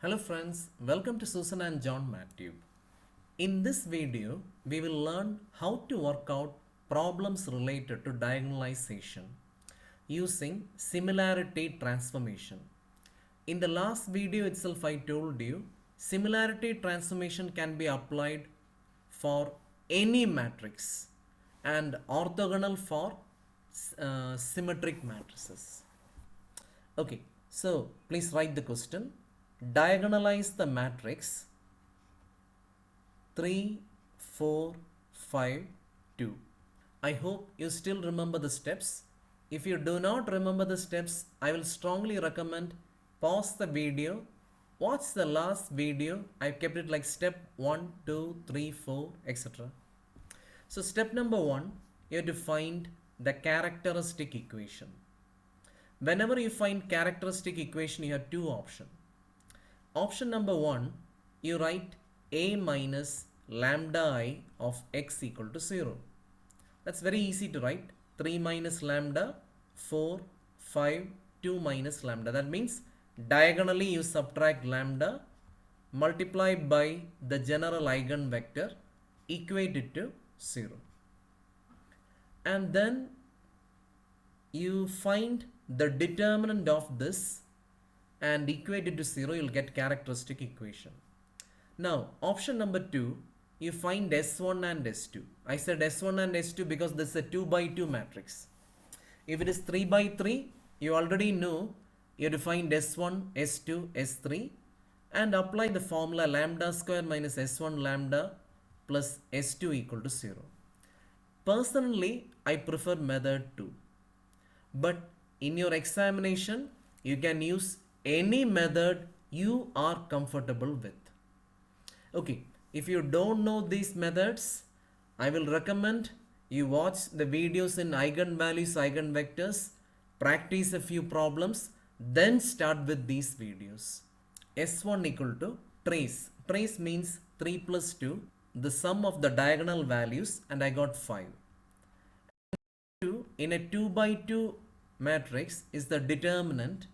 Hello friends, welcome to Susan and John MathTube. In this video, we will learn how to work out problems related to diagonalization using similarity transformation. In the last video itself, I told you similarity transformation can be applied for any matrix and orthogonal for symmetric matrices. Okay, so please write the question. Diagonalize the matrix 3, 4, 5, 2. I hope you still remember the steps. If you do not remember the steps, I will strongly recommend pause the video, watch the last video. I kept it like step 1, 2, 3, 4, etc. So step number 1, you have to find the characteristic equation. Whenever you find characteristic equation, you have two options. Option number 1, you write a minus lambda I of x equal to 0. That's very easy to write. 3 minus lambda, 4, 5, 2 minus lambda. That means diagonally you subtract lambda, multiply by the general eigenvector, equate it to 0. And then you find the determinant of this and equate it to 0, you'll get characteristic equation. Now, option number 2, you find S1 and S2. I said S1 and S2 because this is a 2 by 2 matrix. If it is 3 by 3, you already know you have to find S1, S2, S3 and apply the formula lambda square minus S1 lambda plus S2 equal to 0. Personally, I prefer method 2. But in your examination, you can use any method you are comfortable with. Okay, if you don't know these methods, I will recommend you watch the videos in Eigenvalues, Eigenvectors, practice a few problems, then start with these videos. S1 equal to trace. Trace means 3 plus 2, the sum of the diagonal values, and I got 5. In a 2 by 2 matrix is the determinant,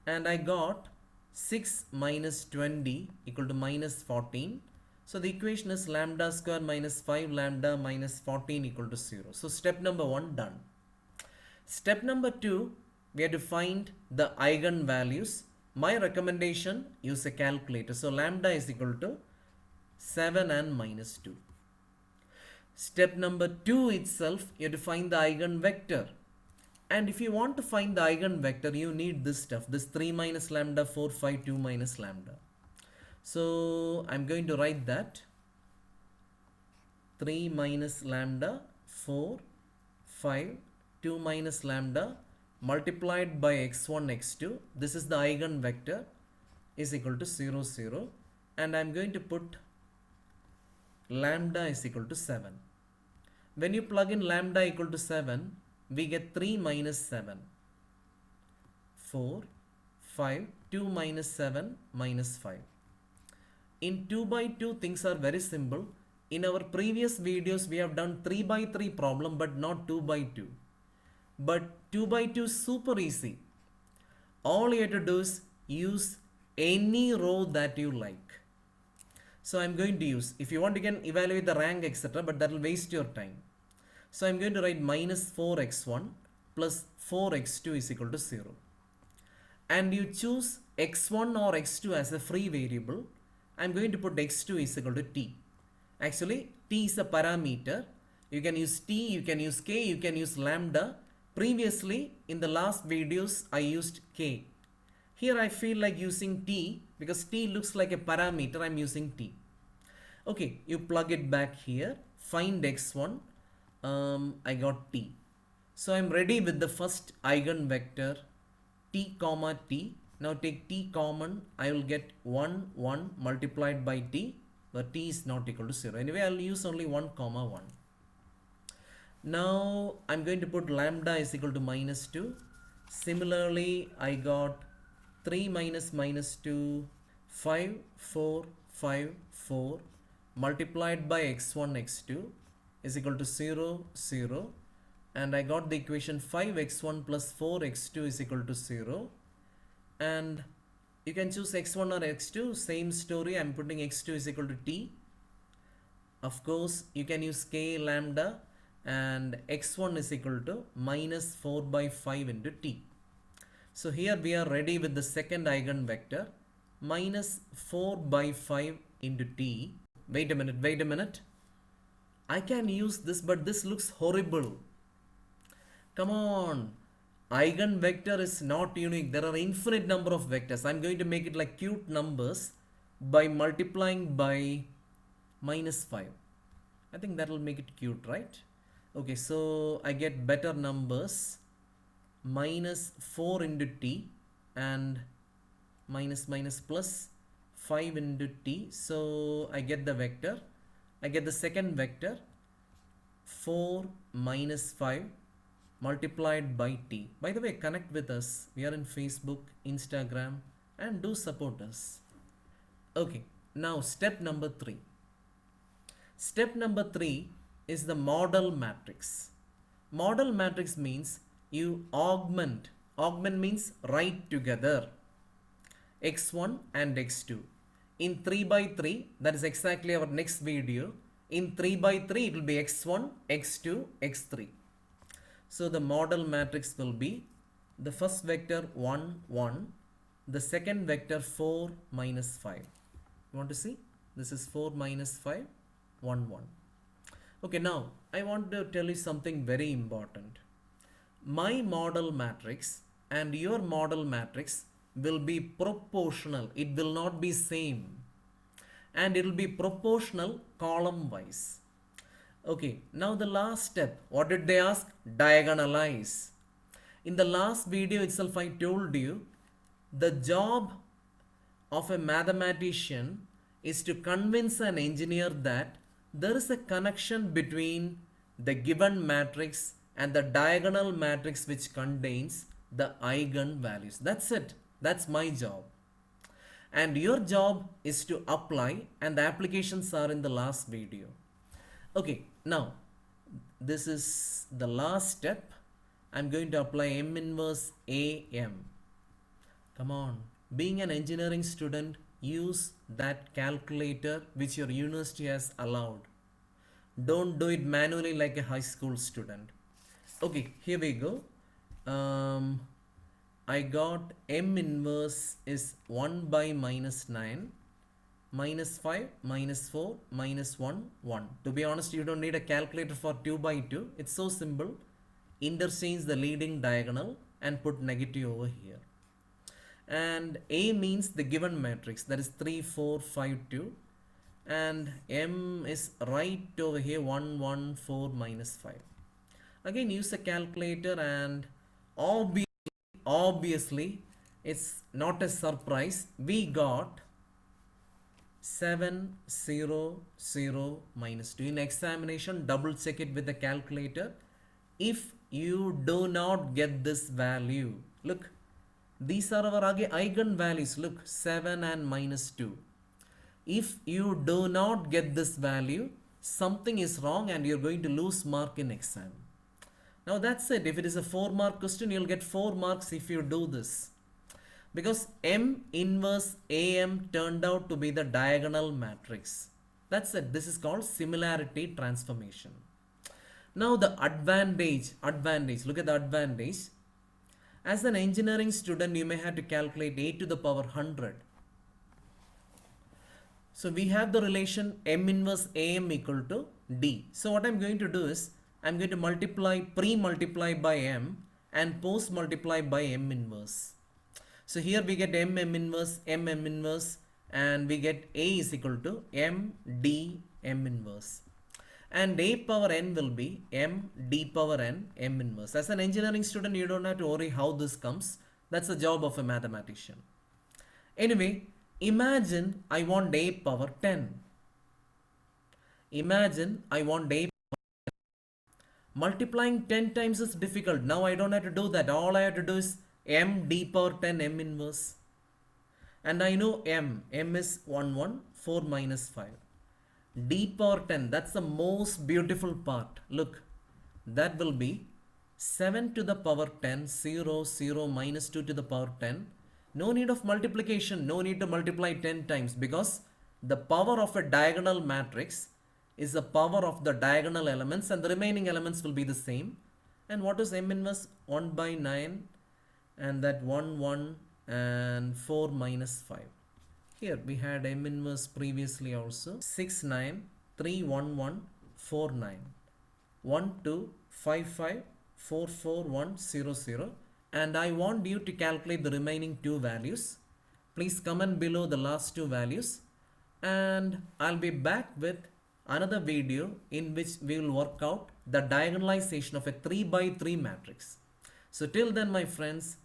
and I got 6 minus 20 equal to minus 14. So the equation is lambda square minus 5 lambda minus 14 equal to 0. So step number 1 done. Step number 2, we have to find the eigenvalues. My recommendation, use a calculator. So lambda is equal to 7 and minus 2. Step number 2 itself, you have to find the eigenvector. And if you want to find the eigenvector, you need this stuff, this 3 minus lambda, 4, 5, 2 minus lambda. So I'm going to write that 3 minus lambda, 4, 5, 2 minus lambda multiplied by x1, x2. This is the eigenvector is equal to 0, 0. And I'm going to put lambda is equal to 7. When you plug in lambda equal to 7, we get 3 minus 7, 4, 5, 2 minus 7, minus 5. In 2 by 2, things are very simple. In our previous videos, we have done 3 by 3 problem, but not 2 by 2. But 2 by 2 is super easy. All you have to do is use any row that you like. So I'm going to use, if you want, you can evaluate the rank, etc., but that will waste your time. So I'm going to write minus 4x1 plus 4x2 is equal to 0. And you choose x1 or x2 as a free variable. I'm going to put x2 is equal to t. Actually, t is a parameter. You can use t, you can use k, you can use lambda. Previously, in the last videos, I used k. Here I feel like using t because t looks like a parameter. I'm using t. Okay, you plug it back here. Find x1. I got t. So I'm ready with the first eigenvector t comma t. Now take t common. I will get 1 1 multiplied by t, but t is not equal to 0. Anyway, I'll use only 1 comma 1. Now I'm going to put lambda is equal to minus 2. Similarly, I got 3 minus minus 2, 5, 4, 5, 4 multiplied by x1, x2 is equal to 0, 0. And I got the equation 5x1 plus 4x2 is equal to 0. And You can choose x1 or x2. Same story. I'm putting x2 is equal to t. Of course, you can use k lambda, and x1 is equal to minus 4 by 5 into t. So here we are ready with the second eigenvector, minus 4 by 5 into t. Wait a minute. I can use this, but this looks horrible. Come on. Eigenvector is not unique. There are infinite number of vectors. I'm going to make it like cute numbers by multiplying by minus 5. I think that will make it cute, right? Okay, so I get better numbers. Minus 4 into t and minus plus 5 into t. So I get the vector. I get the second vector, 4 minus 5 multiplied by t. By the way, connect with us. We are in Facebook, Instagram, and do support us. Okay, now step number 3. Step number 3 is the model matrix. Model matrix means you augment. Augment means write together x1 and x2. In 3 by 3, that is exactly our next video. In 3 by 3, it will be x1, x2, x3. So the model matrix will be the first vector 1, 1, the second vector 4 minus 5. You want to see? This is 4 minus 5, 1, 1. Okay, now I want to tell you something very important. My model matrix and your model matrix will be proportional. It will not be same. And it will be proportional column wise. Okay, now the last step. What did they ask? Diagonalize. In the last video itself, I told you the job of a mathematician is to convince an engineer that there is a connection between the given matrix and the diagonal matrix which contains the eigenvalues. That's it. That's my job. And your job is to apply, and the applications are in the last video. Okay, now this is the last step. I'm going to apply M inverse AM. Come on, being an engineering student, use that calculator which your university has allowed. Don't do it manually like a high school student. Okay, here we go. I got M inverse is 1 by minus 9, minus 5, minus 4, minus 1, 1. To be honest, you don't need a calculator for 2 by 2. It's so simple. Interchange the leading diagonal and put negative over here. And A means the given matrix, that is 3, 4, 5, 2. And M is right over here, 1, 1, 4, minus 5. Again, use a calculator, and obviously it's not a surprise. We got 7, 0, 0, minus 2. In examination, double check it with the calculator. If you do not get this value, look, these are our eigenvalues. Look, 7 and minus 2. If you do not get this value, something is wrong and you're going to lose mark in exam. Now that's it. If it is a 4-mark question, you'll get 4 marks if you do this. Because M inverse AM turned out to be the diagonal matrix. That's it. This is called similarity transformation. Now the advantage. Look at the advantage. As an engineering student, you may have to calculate a to the power 100. So we have the relation M inverse AM equal to D. So what I'm going to do is, I'm going to pre-multiply by M and post-multiply by M inverse. So here we get M inverse, M inverse, and we get A is equal to M D M inverse. And A power N will be M D power N M inverse. As an engineering student, you don't have to worry how this comes. That's the job of a mathematician. Anyway, imagine I want A power 10. Imagine I want A. Multiplying 10 times is difficult. Now I don't have to do that. All I have to do is M D power 10 M inverse. And I know M. M is 1, 1, 4 minus 5. D power 10. That's the most beautiful part. Look, that will be 7 to the power 10, 0, 0, minus 2 to the power 10, No need of multiplication, no need to multiply 10 times because the power of a diagonal matrix is the power of the diagonal elements and the remaining elements will be the same. And what is m inverse? 1 by 9 and that 1 1 and 4 minus 5. Here we had m inverse previously also. 6 9 3 1 1 4 9 1 2 5 5 4 4 1 0 0, and I want you to calculate the remaining two values. Please comment below the last two values and I'll be back with another video in which we will work out the diagonalization of a 3 by 3 matrix. So till then my friends,